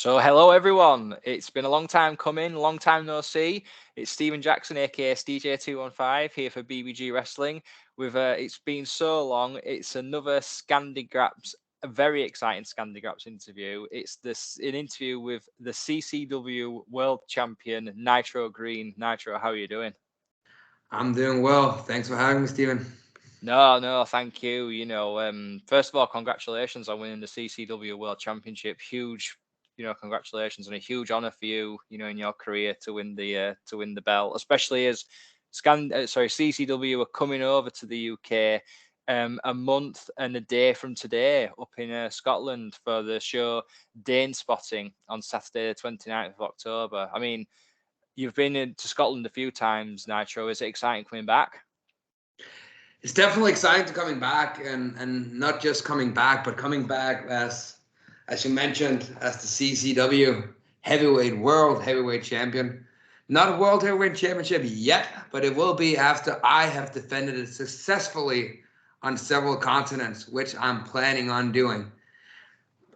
So hello everyone, it's been a long time coming, long time no see. It's Stephen Jackson aka DJ215 here for BBG Wrestling. It's been so long, it's another ScandiGraps, a very exciting ScandiGraps interview. It's an interview with the CCW World Champion Nitro Green. Nitro, how are you doing? I'm doing well. Thanks for having me, Stephen. No, thank you. First of all, congratulations on winning the CCW World Championship. Huge, congratulations and a huge honor for you, in your career to win the belt, especially as CCW are coming over to the UK a month and a day from today up in Scotland for the show Danespotting on Saturday the 29th of October. I mean, you've been to Scotland a few times, Nitro. Is it exciting coming back? It's definitely exciting to coming back, and not just coming back, but coming back as you mentioned, as the CCW World Heavyweight Champion. Not a World Heavyweight Championship yet, but it will be after I have defended it successfully on several continents, which I'm planning on doing.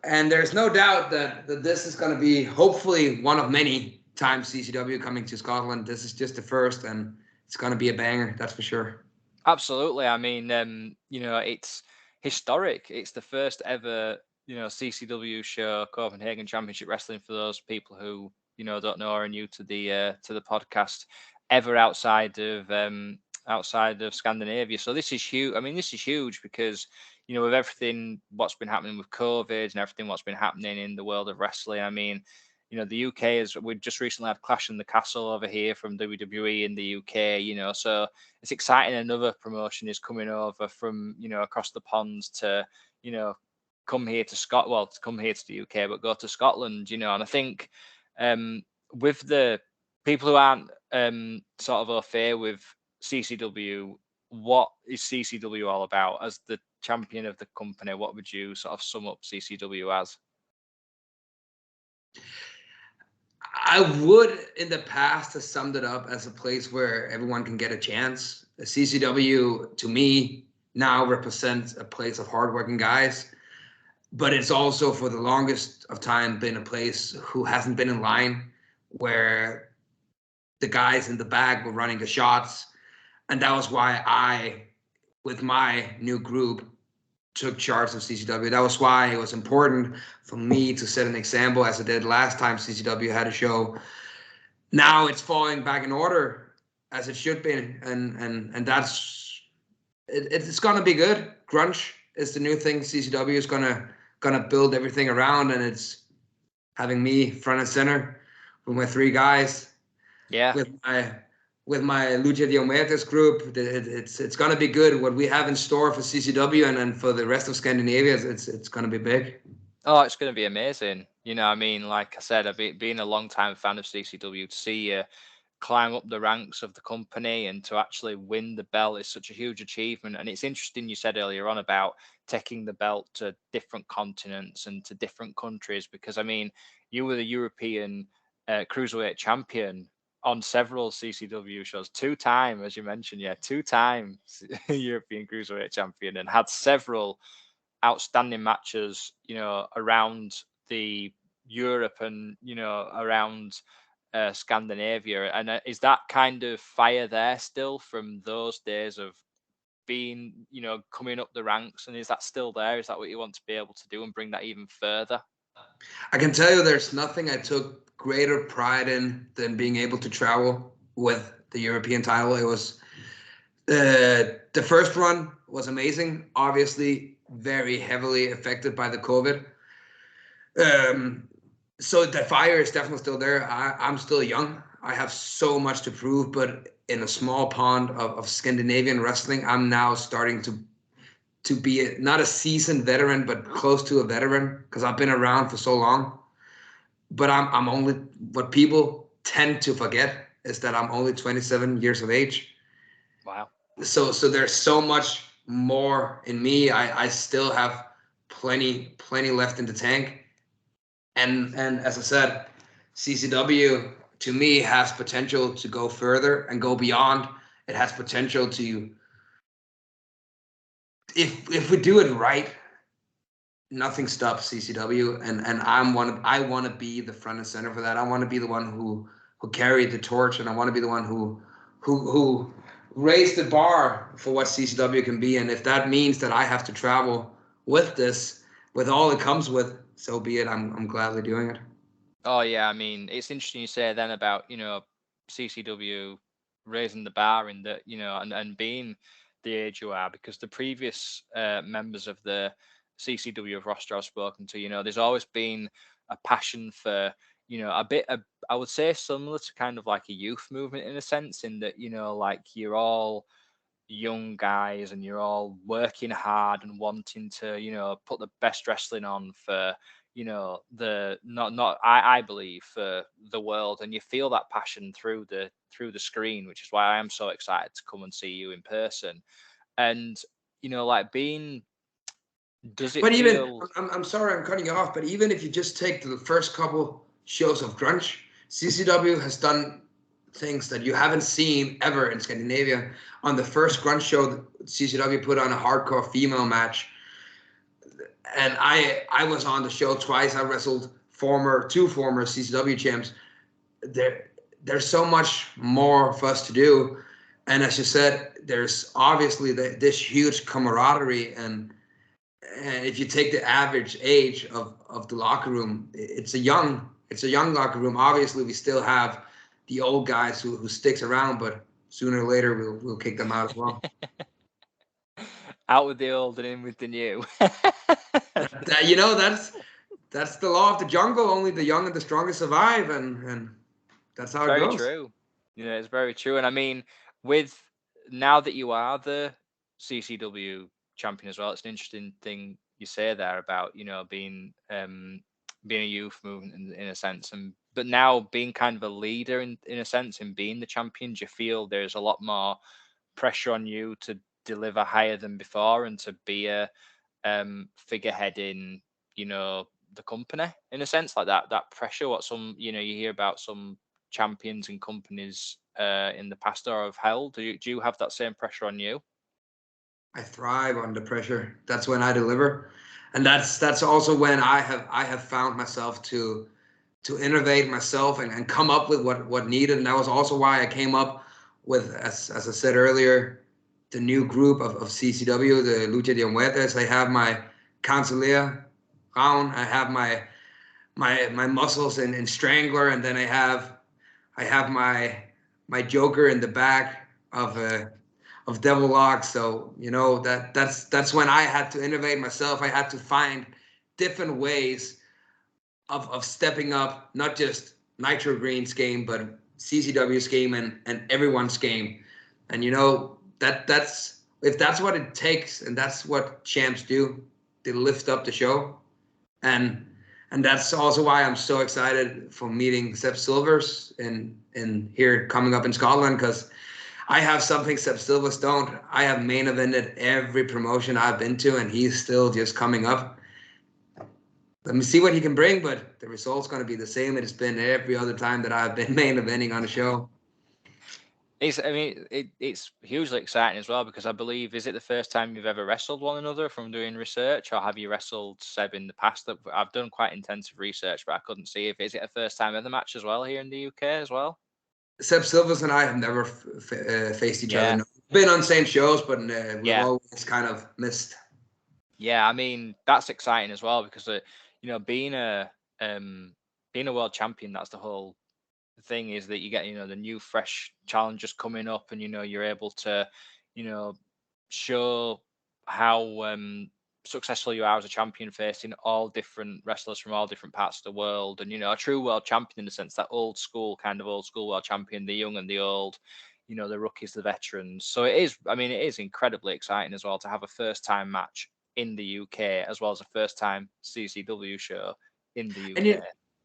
And there's no doubt that this is going to be hopefully one of many times CCW coming to Scotland. This is just the first, and it's going to be a banger, that's for sure. Absolutely. I mean, it's historic. It's the first ever, CCW show, Copenhagen Championship Wrestling, for those people who, don't know or are new to the podcast, ever outside of Scandinavia. So this is huge. I mean, this is huge because, with everything what's been happening with COVID and everything what's been happening in the world of wrestling, I mean, the UK we've just recently had Clash in the Castle over here from WWE in the UK, so it's exciting. Another promotion is coming over from, across the pond to, come here to to come here to the UK, but go to Scotland, and I think with the people who aren't sort of au fait with CCW, what is CCW all about? As the champion of the company, what would you sort of sum up CCW as? I would, in the past, have summed it up as a place where everyone can get a chance. The CCW, to me, now represents a place of hardworking guys, but it's also, for the longest of time, been a place who hasn't been in line, where the guys in the back were running the shots. And that was why I, with my new group, took charge of CCW. That was why it was important for me to set an example, as I did last time CCW had a show. Now it's falling back in order as it should be, and that's it's gonna be good. Grunge is the new thing. CCW is gonna build everything around, and it's having me front and center with my three guys. Yeah. With my Lucha Diomedes group, it's gonna be good. What we have in store for CCW and for the rest of Scandinavia, it's gonna be big. Oh, it's going to be amazing. I mean, like I said, I've been a long time fan of CCW. To see you climb up the ranks of the company and to actually win the belt is such a huge achievement. And it's interesting you said earlier on about taking the belt to different continents and to different countries, because I mean, you were the European cruiserweight champion on several CCW shows, two-time, as you mentioned, two-time European cruiserweight champion, and had several outstanding matches, around the Europe and, around Scandinavia. And is that kind of fire there still from those days of being, coming up the ranks? And is that still there? Is that what you want to be able to do and bring that even further? I can tell you there's nothing I took greater pride in than being able to travel with the European title. It was the first run was amazing, obviously very heavily affected by the COVID. So the fire is definitely still there. I'm still young. I have so much to prove, but in a small pond of Scandinavian wrestling, I'm now starting to be not a seasoned veteran, but close to a veteran, because I've been around for so long. But I'm only, what people tend to forget is that I'm only 27 years of age. Wow. So there's so much more in me. I still have plenty left in the tank. And as I said, CCW to me has potential to go further and go beyond. It has potential to, if we do it right, nothing stops CCW, and I want to be the front and center for that. I want to be the one who carried the torch, and I want to be the one who raised the bar for what CCW can be. And if that means that I have to travel with this, with all it comes with, so be it. I'm gladly doing it. Oh yeah, I mean, it's interesting you say then about, CCW raising the bar in that, and being the age you are, because the previous members of the CCW roster I've spoken to, there's always been a passion for, a bit of, I would say similar to kind of like a youth movement in a sense, in that, like you're all young guys and you're all working hard and wanting to put the best wrestling on for the not I believe for the world, and you feel that passion through the screen, which is why I am so excited to come and see you in person. And like being, does it But even feel I'm sorry I'm cutting you off, but even if you just take the first couple shows of grunge, CCW has done things that you haven't seen ever in Scandinavia. On the first grunge show, CCW put on a hardcore female match, and I was on the show twice. I wrestled two former CCW champs. There's so much more for us to do, and as you said, there's obviously this huge camaraderie, and if you take the average age of the locker room, it's a young locker room. Obviously, we still have the old guys who sticks around, but sooner or later we'll kick them out as well. out with the old and in with the new? That's the law of the jungle. Only the young and the strongest survive, and that's how it Very goes. true. It's very true. And I mean, with now that you are the CCW champion as well, it's an interesting thing you say there about, being a youth movement in a sense. And but now being kind of a leader in a sense in being the champion, do you feel there's a lot more pressure on you to deliver higher than before and to be a figurehead in, the company in a sense, like that pressure, what some, you hear about some champions and companies in the past or have held. Do you have that same pressure on you? I thrive under pressure. That's when I deliver, and that's also when I have found myself to innovate myself and come up with what needed. And that was also why I came up with, as I said earlier, the new group of CCW, the Lucha de Muertes. I have my Cancelia round. I have my muscles in Strangler, and then I have my Joker in the back of Devil Lock. So that's when I had to innovate myself. I had to find different ways of stepping up, not just Nitro Green's game, but CCW's game and everyone's game. And that's if that's what it takes, and that's what champs do, they lift up the show. And that's also why I'm so excited for meeting Seb Silvers in here coming up in Scotland, because I have something Seb Silvers don't. I have main evented every promotion I've been to, and he's still just coming up. Let me see what he can bring, but the result's going to be the same it's been every other time that I've been main eventing on a show. It's hugely exciting as well, because I believe, is it the first time you've ever wrestled one another from doing research, or have you wrestled Seb in the past? That I've done quite intensive research, but I couldn't see if is it a first time ever match as well here in the UK as well. Seb Silvers and I have never faced each Yeah. other. No. Been on same shows, but we've Yeah. always kind of missed. Yeah, I mean that's exciting as well, because being a world champion, that's the whole thing, is that you get the new fresh challengers coming up, and you're able to show how successful you are as a champion, facing all different wrestlers from all different parts of the world, and a true world champion in the sense, that old school world champion, the young and the old, the rookies, the veterans. So it is incredibly exciting as well to have a first time match in the UK, as well as a first time CCW show in the UK.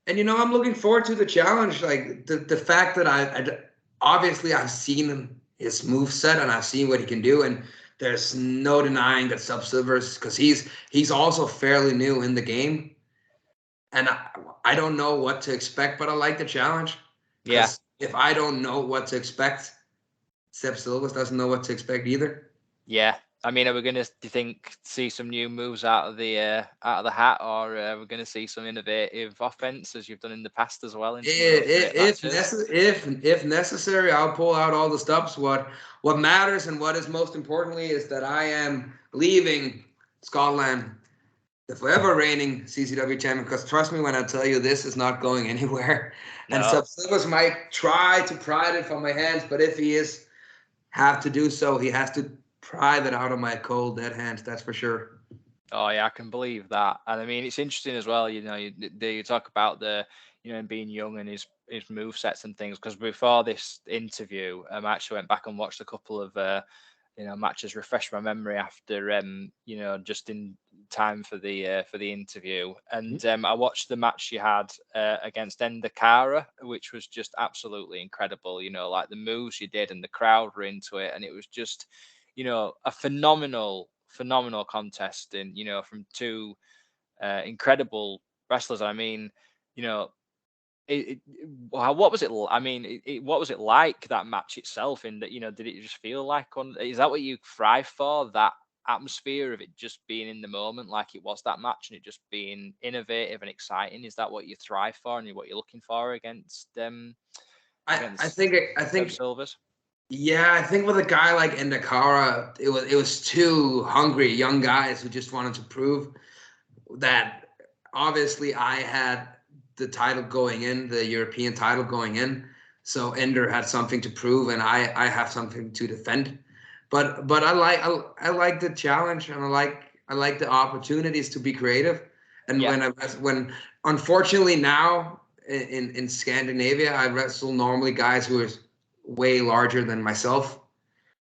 And I'm looking forward to the challenge. Like the fact that I obviously I've seen his move set and I've seen what he can do, and there's no denying that Seb Silvers, because he's also fairly new in the game, and I don't know what to expect, but I like the challenge. Yeah. If I don't know what to expect, Seb Silvers doesn't know what to expect either. Yeah, I mean, are we going to, do you think, see some new moves out of the hat, or are we going to see some innovative offense as you've done in the past as well in some of those great matches? If necessary, I'll pull out all the stops. What matters and what is most importantly is that I am leaving Scotland the forever reigning CCW champion. Because trust me when I tell you, this is not going anywhere. And No. Seb Silvers might try to pry it from my hands, but if he have to do so, he has to pry that out of my cold dead hands. That's for sure. Oh yeah, I can believe that. And I mean, it's interesting as well. You know, you talk about the, you know, him being young and his move sets and things. Because before this interview, I actually went back and watched a couple of you know, matches, refresh my memory after you know, just in time for the interview. And I watched the match you had against Endakara, which was just absolutely incredible. You know, like the moves you did and the crowd were into it, and it was just, you know, a phenomenal contest. And you know, from two incredible wrestlers. I mean, you know, what was it? I mean, what was it like, that match itself? In that, you know, did it just feel like is that what you thrive for? That atmosphere of it just being in the moment, like it was that match, and it just being innovative and exciting. Is that what you thrive for and what you're looking for against I Seb think Silvers? yeah, I think with a guy like Endakara, it was two hungry young guys who just wanted to prove that obviously I had the title going in, the European title going in. So Ender had something to prove, and I have something to defend. But I like the challenge, and I like the opportunities to be creative. And Yeah, when unfortunately now in Scandinavia, I wrestle normally guys who are way larger than myself,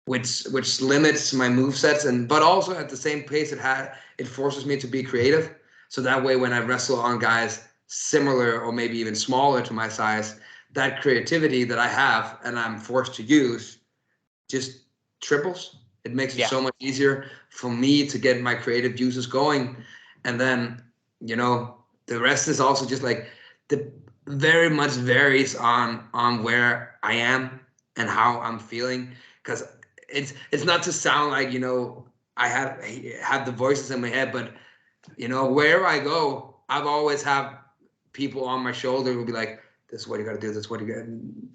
which limits my move sets, and but also at the same pace it forces me to be creative. So that way when I wrestle on guys similar or maybe even smaller to my size, that creativity that I have and I'm forced to use just triples. It makes it yeah, so much easier for me to get my creative juices going. And then, you know, the rest is also just like the very much varies on where I am and how I'm feeling. Because it's not to sound like, you know, I have the voices in my head, but you know, wherever I go, I've always have people on my shoulder who'll be like, this is what you got to do. This is what you got.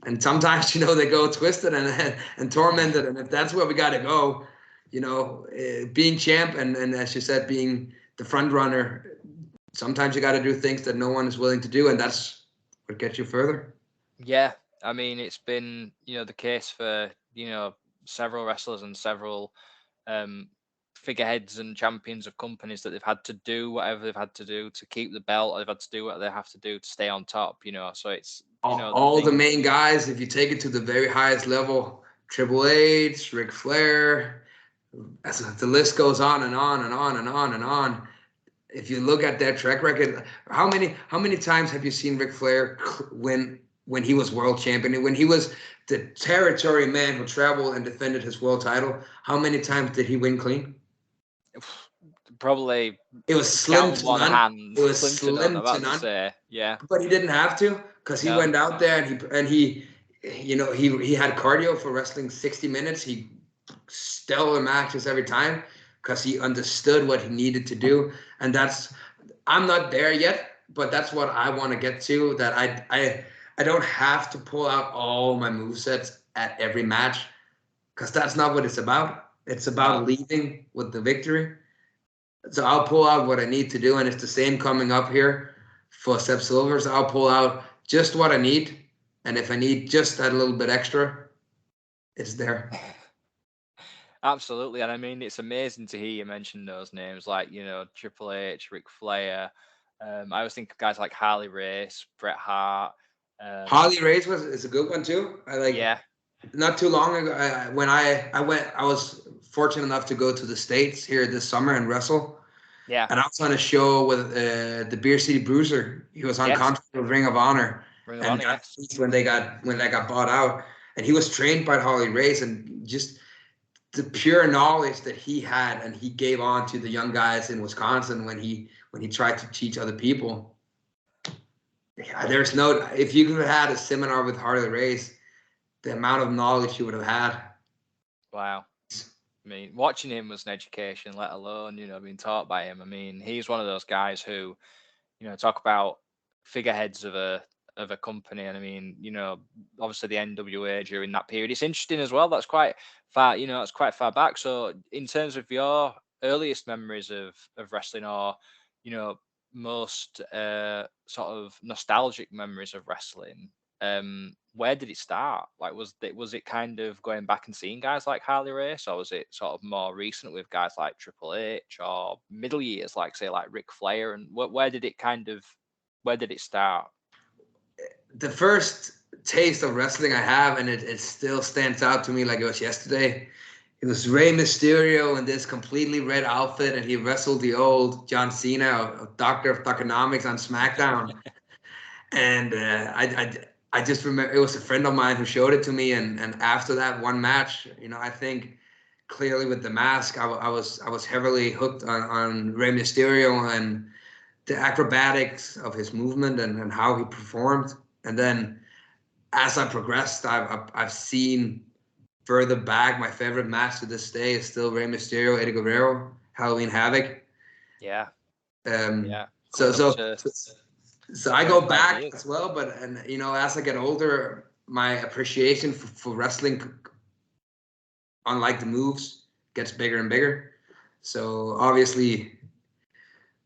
And sometimes, you know, they go twisted and tormented. And if that's where we got to go, you know, being champ and as you said, being the front runner, sometimes you got to do things that no one is willing to do. And that's what gets you further. yeah. I mean, it's been, you know, the case for, you know, several wrestlers and several um, figureheads and champions of companies that they've had to do whatever they've had to do to keep the belt, or they've had to do what they have to do to stay on top, you know. So it's, you know, the All the thing. main guys, if you take it to the very highest level, Triple H, Ric Flair, as the list goes on and on and on and on and on. If you look at their track record, how many times have you seen Ric Flair win when he was world champion, when he was the territory man who traveled and defended his world title? How many times did he win clean? Probably It was slim count on to one none. hand, It was slim to none. I'm slim to about to none. say, yeah, But he didn't have to, because he no, went out there and he you know, he had cardio for wrestling 60 minutes. He stellar matches every time because he understood what he needed to do. And that's, I'm not there yet, but that's what I want to get to, that I don't have to pull out all my movesets at every match, because that's not what it's about. It's no. about leaving with the victory. So I'll pull out what I need to do, and it's the same coming up here for Seb Silvers. I'll pull out just what I need, and if I need just that little bit extra, it's there. Absolutely, and I mean, it's amazing to hear you mention those names, like, you know, Triple H, Ric Flair. I always think of guys like Harley Race, Bret Hart. Harley Race is a good one too. I like, Yeah, not too long ago, when I went, I was fortunate enough to go to the States here this summer and wrestle. yeah, And I was on a show with the Beer City Bruiser. He was on yes, contract with Ring of Honor, Ring of and Honor, got yes, when they got bought out. And he was trained by Harley Race, and just the pure knowledge that he had and he gave on to the young guys in Wisconsin when he tried to teach other people. Yeah, there's no, if you could have had a seminar with Harley Race, the amount of knowledge you would have had. wow. I mean, watching him was an education, let alone, being taught by him. I mean, he's one of those guys who, talk about figureheads of a company. And I mean, obviously the NWA during that period. It's interesting as well. That's quite far, that's quite far back. So in terms of your earliest memories of wrestling, or, most sort of nostalgic memories of wrestling, where did it start? Like, was it kind of going back and seeing guys like Harley Race, or was it sort of more recent with guys like Triple H, or middle years like, say, like Ric Flair? And where did it start? The first taste of wrestling I have, and it still stands out to me like it was yesterday. It was Rey Mysterio in this completely red outfit, and he wrestled the old John Cena, a Doctor of Thugonomics, on SmackDown. And I just remember it was a friend of mine who showed it to me, and after that one match, I think clearly with the mask, I was heavily hooked on Rey Mysterio and the acrobatics of his movement and how he performed. And then as I progressed, I've seen further back. My favorite match to this day is still Rey Mysterio, Eddie Guerrero, Halloween Havoc. Yeah. Yeah. So I go back as well, but as I get older, my appreciation for wrestling, unlike the moves, gets bigger and bigger. So obviously,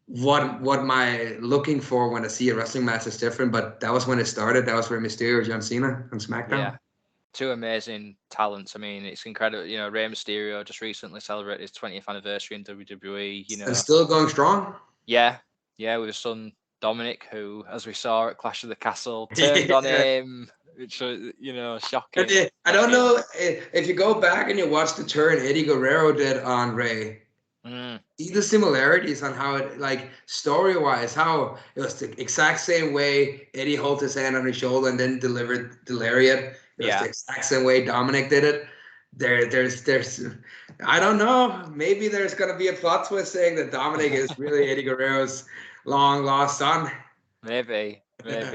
what am I looking for when I see a wrestling match is different, but that was when it started. That was Rey Mysterio, John Cena on SmackDown. Yeah. Two amazing talents. I mean, it's incredible. Rey Mysterio just recently celebrated his 20th anniversary in WWE. And still going strong. Yeah, with his son Dominic, who, as we saw at Clash of the Castle, turned on him, which was, shocking. I don't know if you go back and you watch the turn Eddie Guerrero did on Rey. See the similarities on how it, like, story-wise, how it was the exact same way Eddie holds his hand on his shoulder and then delivered the lariat. It was the exact same way Dominic did it. There's I don't know, maybe there's gonna be a plot twist saying that Dominic is really Eddie Guerrero's long lost son. Maybe.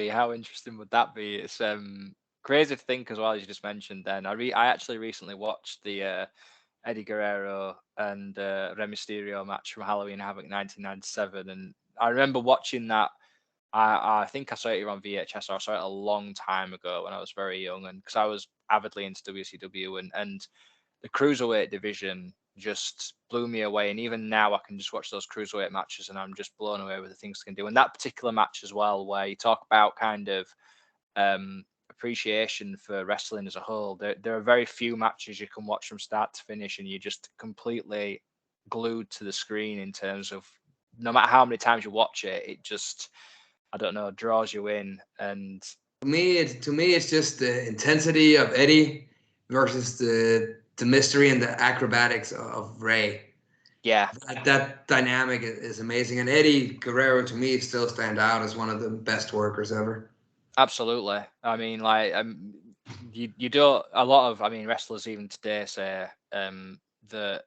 How interesting would that be? It's crazy to think as well, as you just mentioned. Then I actually recently watched the Eddie Guerrero and Rey Mysterio match from Halloween Havoc 1997, and I remember watching that. I think I saw it on VHS, or I saw it a long time ago when I was very young, and because I was avidly into WCW, and the cruiserweight division just blew me away. And even now, I can just watch those cruiserweight matches, and I'm just blown away with the things they can do. And that particular match as well, where you talk about kind of appreciation for wrestling as a whole. There are very few matches you can watch from start to finish, and you're just completely glued to the screen in terms of no matter how many times you watch it, it just, I don't know, draws you in. And to me, it's just the intensity of Eddie versus the mystery and the acrobatics of Rey. Yeah, that dynamic is amazing. And Eddie Guerrero, to me, still stand out as one of the best workers ever. Absolutely. I mean, like, you don't, a lot of, I mean, wrestlers even today say that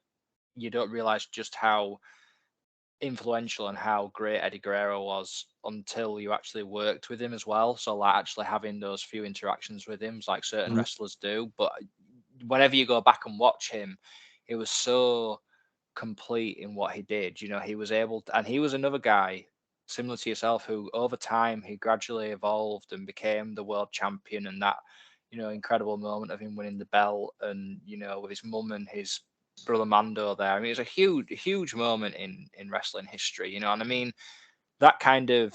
you don't realize just how influential and how great Eddie Guerrero was until you actually worked with him as well. So, like, actually having those few interactions with him, like certain wrestlers do. But whenever you go back and watch him, he was so complete in what he did. He was able to, and he was another guy similar to yourself who over time he gradually evolved and became the world champion. And that, incredible moment of him winning the belt, and with his mum and his brother Mando there. I mean, it's a huge moment in wrestling history, and I mean, that kind of,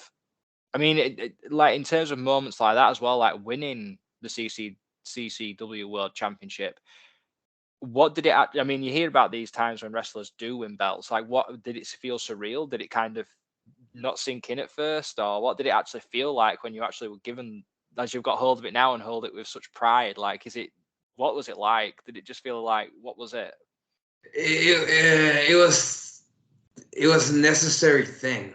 I mean, like, in terms of moments like that as well, like winning the CCW World Championship. What did it? I mean, you hear about these times when wrestlers do win belts. Like, what did it feel surreal? Did it kind of not sink in at first, or what did it actually feel like when you actually were given, as you've got hold of it now and hold it with such pride? Like, what was it like? Did it just feel like, what was it? It was a necessary thing.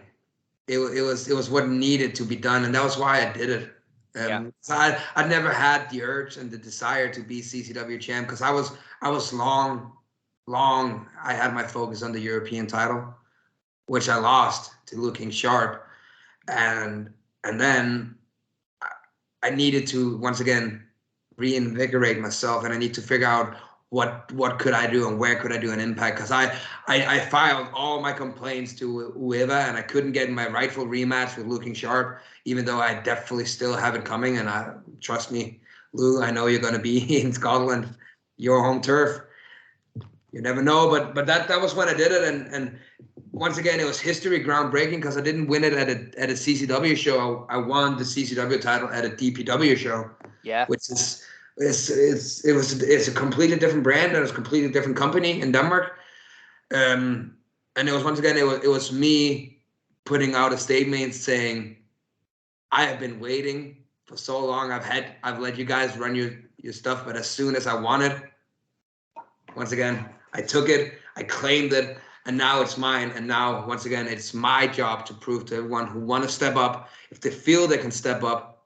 It was what needed to be done, and that was why I did it. So I never had the urge and the desire to be CCW champ, because I was long. I had my focus on the European title, which I lost to Looking Sharp, and then I needed to once again reinvigorate myself, and I need to figure out what could I do and where could I do an impact? Because I filed all my complaints to whoever, and I couldn't get my rightful rematch with Looking Sharp, even though I definitely still have it coming. And trust me, Lou, I know you're going to be in Scotland, your home turf. You never know, but that was when I did it, and once again, it was history, groundbreaking, because I didn't win it at a CCW show. I won the CCW title at a DPW show. Yeah. Which is it's a completely different brand, and it's a completely different company in Denmark. And it was, once again, it was me putting out a statement saying, I have been waiting for so long. I've let you guys run your stuff, but as soon as I wanted, once again, I took it, I claimed it, and now it's mine. And now, once again, it's my job to prove to everyone who want to step up, if they feel they can step up,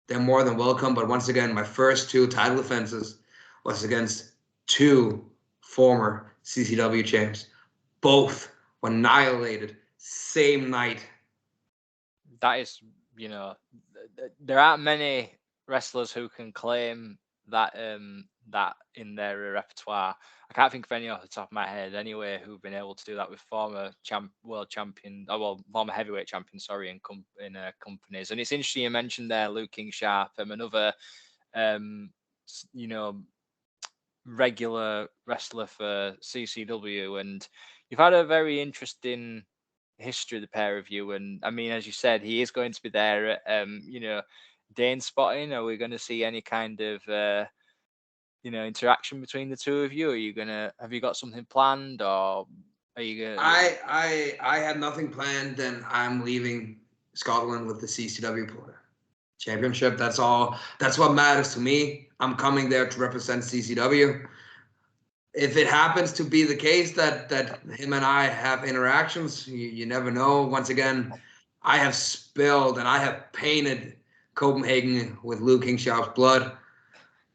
they're more than welcome. But once again, my first 2 title defenses was against 2 former CCW champs. Both were annihilated same night. That is, there aren't many wrestlers who can claim that that in their repertoire. I can't think of any off the top of my head anyway who've been able to do that with former world champion, former heavyweight champion, sorry, in companies. And it's interesting you mentioned there Luke King Sharp, another regular wrestler for CCW, and you've had a very interesting history, the pair of you. And I mean, as you said, he is going to be there at Danespotting. Are we going to see any kind of interaction between the two of you? Have you got something planned, or are you gonna I have nothing planned, and I'm leaving Scotland with the CCW Championship. That's all. That's what matters to me. I'm coming there to represent CCW. If it happens to be the case that him and I have interactions, you never know. Once again, I have spilled and I have painted Copenhagen with Luke King Sharp's blood.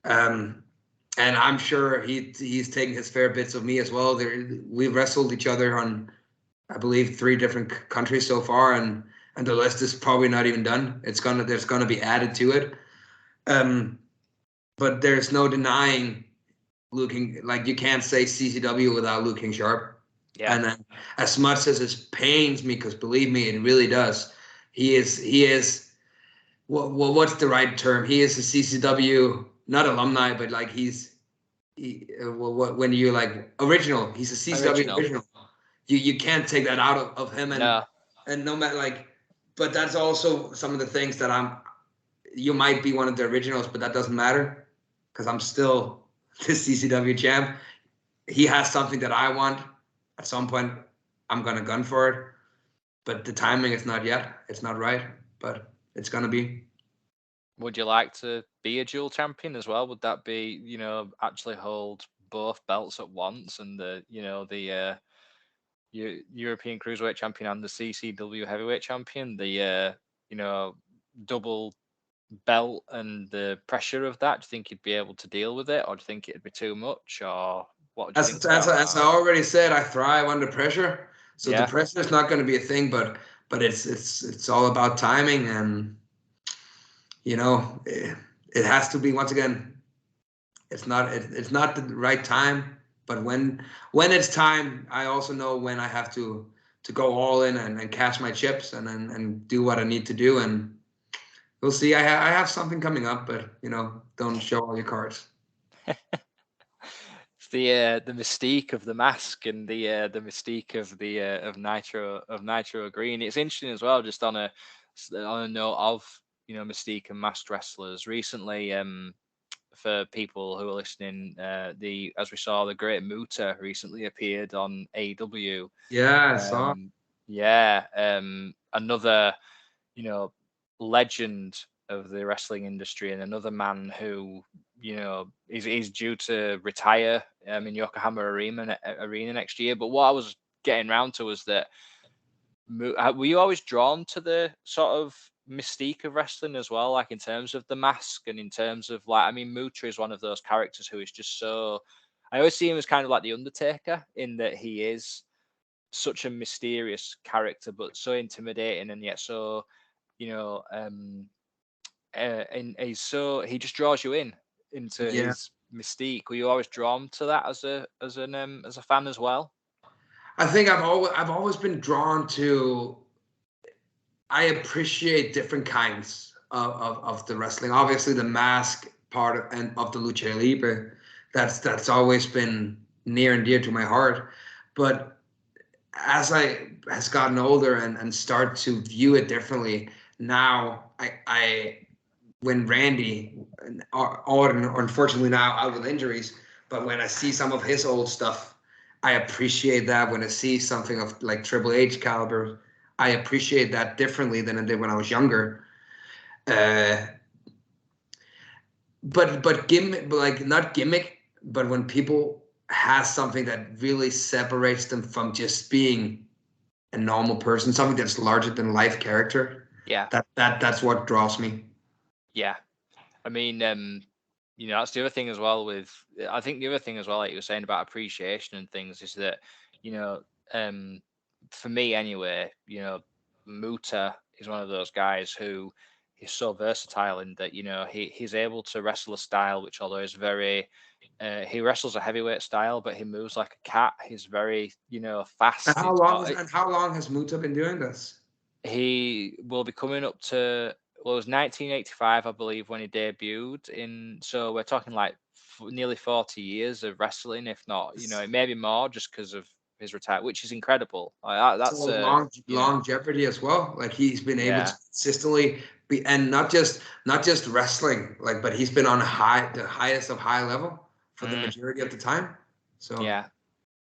And I'm sure he's taken his fair bits of me as well. We've wrestled each other on, I believe, 3 different countries so far, and the list is probably not even done. There's gonna be added to it. But there's no denying you can't say CCW without Luke King Sharp. Yeah. And then, as much as it pains me, because believe me, it really does. He is. What's the right term? He is a CCW, not alumni, but like when you like original. He's a CCW original. You can't take that out of him, and no matter but that's also some of the things that you might be one of the originals, but that doesn't matter, because I'm still the CCW champ. He has something that I want. At some point, I'm gonna gun for it, but the timing is not yet. It's not right, but it's gonna be. Would you like to be a dual champion as well? Would that be, actually hold both belts at once, and the European Cruiserweight Champion and the CCW Heavyweight Champion, the double belt and the pressure of that? Do you think you'd be able to deal with it, or do you think it'd be too much, or what do you think? As I already said, I thrive under pressure, so the pressure is not going to be a thing. But it's all about timing, and it has to be, once again. It's not the right time, but when it's time, I also know when I have to go all in and cash my chips and do what I need to do, and we'll see. I have something coming up, but don't show all your cards. It's the mystique of the mask, and the mystique of the of Nitro Green. It's interesting as well, just on a note of mystique and masked wrestlers recently. For people who are listening, as we saw, the Great Muta recently appeared on AEW. Yeah, I saw. Yeah, another legend of the wrestling industry, and another man who is due to retire in Yokohama Arena next year. But what I was getting around to was that, were you always drawn to the sort of mystique of wrestling as well, like in terms of the mask, and in terms of Muta is one of those characters who is just so, I always see him as kind of like the Undertaker, in that he is such a mysterious character, but so intimidating, and yet so and he just draws you into his Mystique, were you always drawn to that as a fan as well? I think I've always been drawn to. I appreciate different kinds of the wrestling. Obviously, the mask part of the lucha libre, that's always been near and dear to my heart. But as I has gotten older and start to view it differently, now I when Randy, or unfortunately now out with injuries, but when I see some of his old stuff, I appreciate that. When I see something of like Triple H caliber, I appreciate that differently than I did when I was younger. Uh, but gimmick, like not gimmick, but when people has something that really separates them from just being a normal person, something that's larger than life character. Yeah. That's what draws me. Yeah. I mean, that's the other thing as well I think the other thing as well, like you were saying about appreciation and things, is that, for me anyway, Muta is one of those guys who is so versatile in that, he's able to wrestle a style which, although is very, he wrestles a heavyweight style, but he moves like a cat. He's very, And fast. how long has Muta been doing this? He will be coming up to, well, it was 1985, I believe, when he debuted in. So we're talking like nearly 40 years of wrestling, if not, it may be more just because of his retire, which is incredible. That's So longevity as well. Like he's been able to yeah, consistently be, and not just wrestling, like, but he's been on the highest of high level for the mm, majority of the time. So yeah.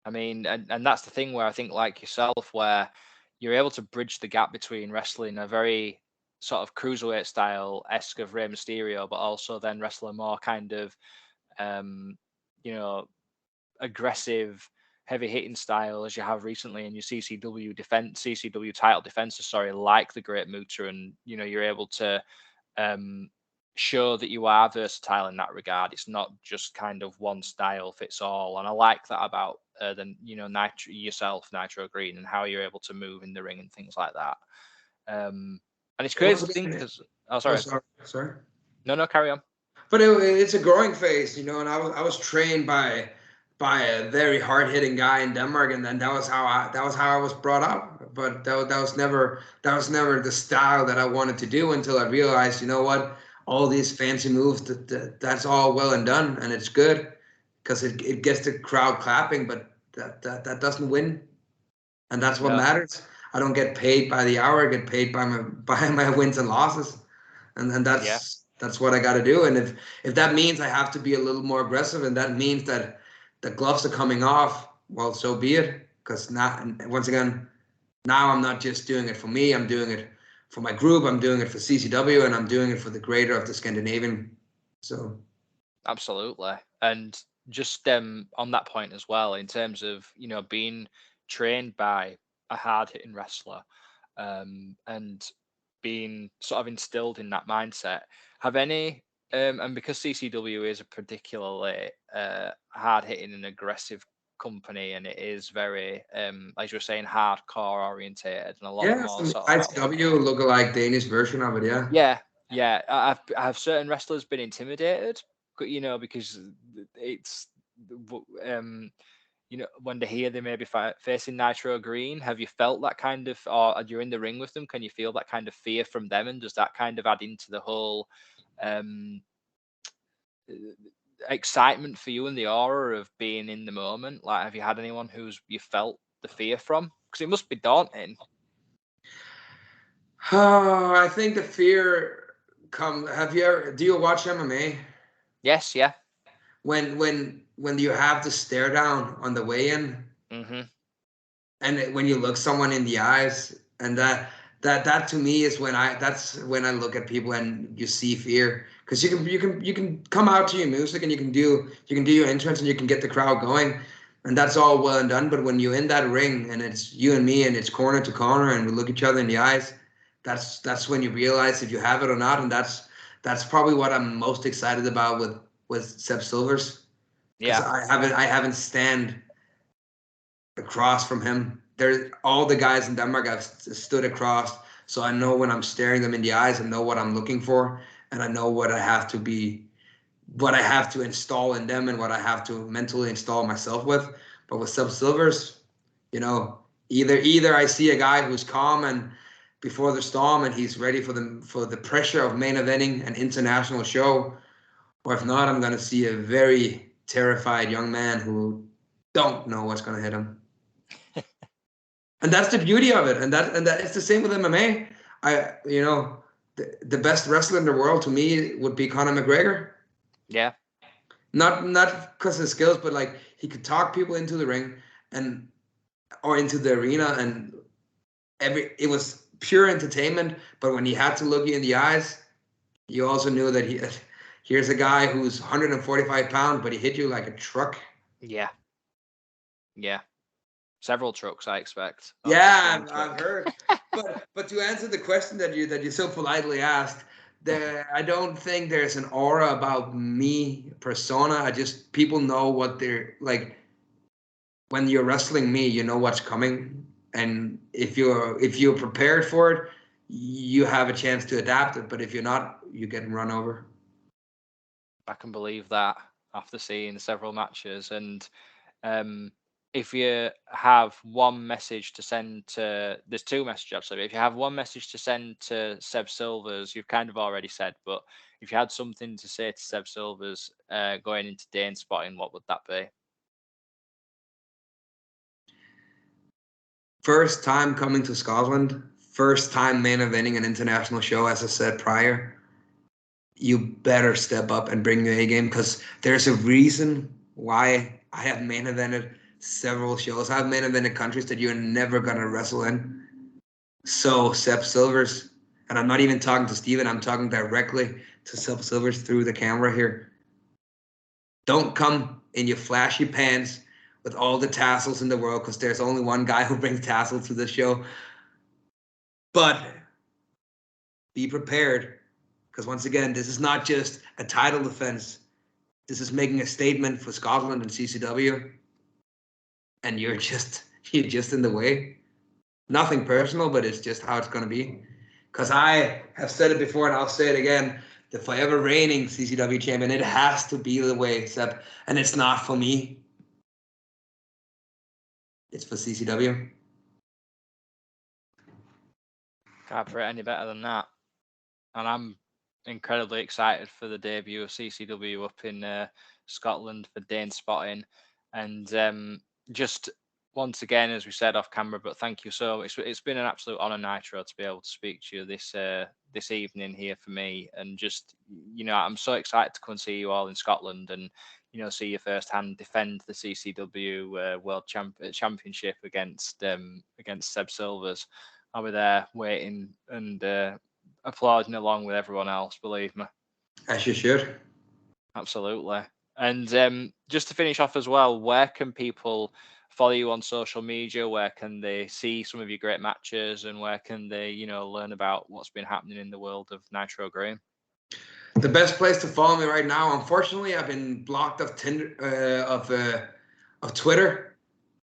I mean, and that's the thing where I think, like yourself, where you're able to bridge the gap between wrestling a very sort of cruiserweight style esque of Rey Mysterio, but also then wrestle a more kind of, um, you know, aggressive, heavy hitting style as you have recently in your CCW title defenses, sorry, like the Great Muta, and you're able to um, show that you are versatile in that regard. It's not just kind of one style fits all, and I like that about Nitro Green, and how you're able to move in the ring and things like that. And it's once crazy to think again, because, oh, oh, sorry, sorry. no, carry on. But it's a growing phase, and I was trained by a very hard hitting guy in Denmark, and then that was how I was brought up. But that was never the style that I wanted to do until I realized, you know what, all these fancy moves, that's all well and done, and it's good because it gets the crowd clapping, but that doesn't win, and that's what No, matters. I don't get paid by the hour; I get paid by my wins and losses, and yeah, that's what I got to do. And if that means I have to be a little more aggressive, and that means that the gloves are coming off, well, so be it. Because now, once again, now I'm not just doing it for me. I'm doing it for my group. I'm doing it for CCW, and I'm doing it for the greater of the Scandinavian. So absolutely. And just on that point as well, in terms of being trained by a hard hitting wrestler, and being sort of instilled in that mindset, have any and because CCW is a particularly hard hitting and aggressive company, and it is very as you were saying, hardcore orientated, and a lot yeah, more some sort of about ICW look like Danish version of it. Yeah. yeah, yeah. Have certain wrestlers been intimidated, because it's when they hear they may be facing Nitro Green? Have you felt that kind of, or you're in the ring with them, can you feel that kind of fear from them? And does that kind of add into the whole um, uh, excitement for you and the aura of being in the moment? Like, have you had anyone who's you felt the fear from? Because it must be daunting. Oh, I think the fear come. Do you watch MMA? Yes, yeah. When you have the stare down on the way in, Hmm. and when you look someone in the eyes, and that to me is that's when I look at people and you see fear, because you can come out to your music, and you can do your entrance, and you can get the crowd going, and that's all well and done. But when you're in that ring and it's you and me, and it's corner to corner, and we look each other in the eyes, that's when you realize if you have it or not. And that's probably what I'm most excited about with Seb Silvers, because Yeah. I haven't stand across from him. There, all the guys in Denmark I've stood across, so I know when I'm staring them in the eyes, I know what I'm looking for, and I know what I have to be what I have to install in them and what I have to mentally install myself with. But with Seb Silvers, you know, either I see a guy who's calm and before the storm and he's ready for the pressure of main eventing an international show, or if not, I'm gonna see a very terrified young man who don't know what's gonna hit him. And that's the beauty of it. And that it's the same with MMA. The best wrestler in the world to me would be Conor McGregor. Yeah. Not because of his skills, but like he could talk people into the ring or into the arena, and it was pure entertainment. But when he had to look you in the eyes, you also knew that here's a guy who's 145 pounds, but he hit you like a truck. Yeah. Yeah. Several trucks, I expect. Yeah, I've heard. but to answer the question that you so politely asked, I don't think there's an aura about me persona. People know what they're like. When you're wrestling me, you know what's coming, and if you're prepared for it, you have a chance to adapt it. But if you're not, you're getting run over. I can believe that after seeing several matches. And if you have one message to send to, there's two messages actually. If you have one message to send to Seb Silvers, you've kind of already said, but if you had something to say to Seb Silvers going into Danespotting, what would that be? First time coming to Scotland, first time main eventing an international show, as I said prior. You better step up and bring your A game, because there's a reason why I have main evented several shows. I've main evented countries that you're never going to wrestle in. So Seb Silvers, and I'm not even talking to Steven, I'm talking directly to Seb Silvers through the camera here. Don't come in your flashy pants with all the tassels in the world, because there's only one guy who brings tassels to the show. But be prepared, because once again, this is not just a title defense. This is making a statement for Scotland and CCW. And you're just in the way. Nothing personal, but it's just how it's going to be. Because I have said it before, and I'll say it again, the forever reigning CCW champion, it has to be the way, Seb. And it's not for me. It's for CCW. Can't put it any better than that. And I'm incredibly excited for the debut of CCW up in Scotland for Danespotting. And just once again, as we said off camera, but thank you so much. It's been an absolute honor, Nitro, to be able to speak to you this evening here for me. And just, I'm so excited to come and see you all in Scotland and, see you firsthand defend the CCW World Championship against Seb Silvers. I'll be there waiting and applauding along with everyone else, believe me. As you should. Absolutely. And just to finish off as well, where can people follow you on social media? Where can they see some of your great matches, and where can they, learn about what's been happening in the world of Nitro Green? The best place to follow me right now, unfortunately, I've been blocked of Tinder, of Twitter.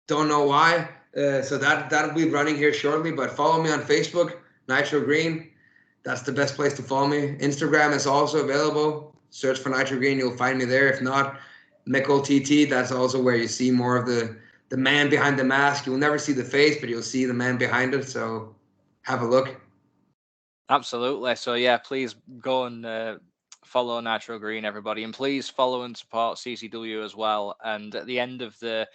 Don't know why. So that'll be running here shortly. But follow me on Facebook, Nitro Green. That's the best place to follow me. Instagram is also available. Search for Nitro Green, you'll find me there. If not, Mikkel TT. That's also where you see more of the man behind the mask. You'll never see the face, but you'll see the man behind it. So have a look. Absolutely. So yeah, please go and follow Nitro Green, everybody, and please follow and support CCW as well. And at the end of the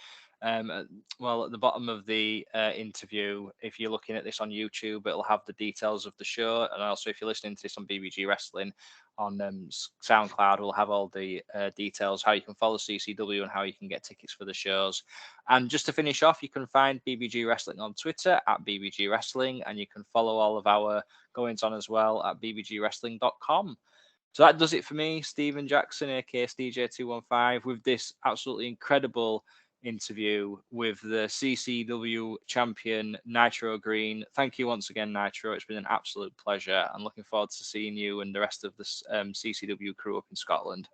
at the bottom of the interview, if you're looking at this on YouTube, it'll have the details of the show, and also if you're listening to this on BBG Wrestling on SoundCloud, we'll have all the details, how you can follow CCW and how you can get tickets for the shows. And just to finish off, you can find BBG Wrestling on Twitter at BBG Wrestling, and you can follow all of our goings on as well at bbgwrestling.com. So that does it for me, Stephen Jackson, aka DJ215, with this absolutely incredible interview with the CCW champion Nitro Green. Thank you once again, Nitro. It's been an absolute pleasure, and looking forward to seeing you and the rest of the CCW crew up in Scotland.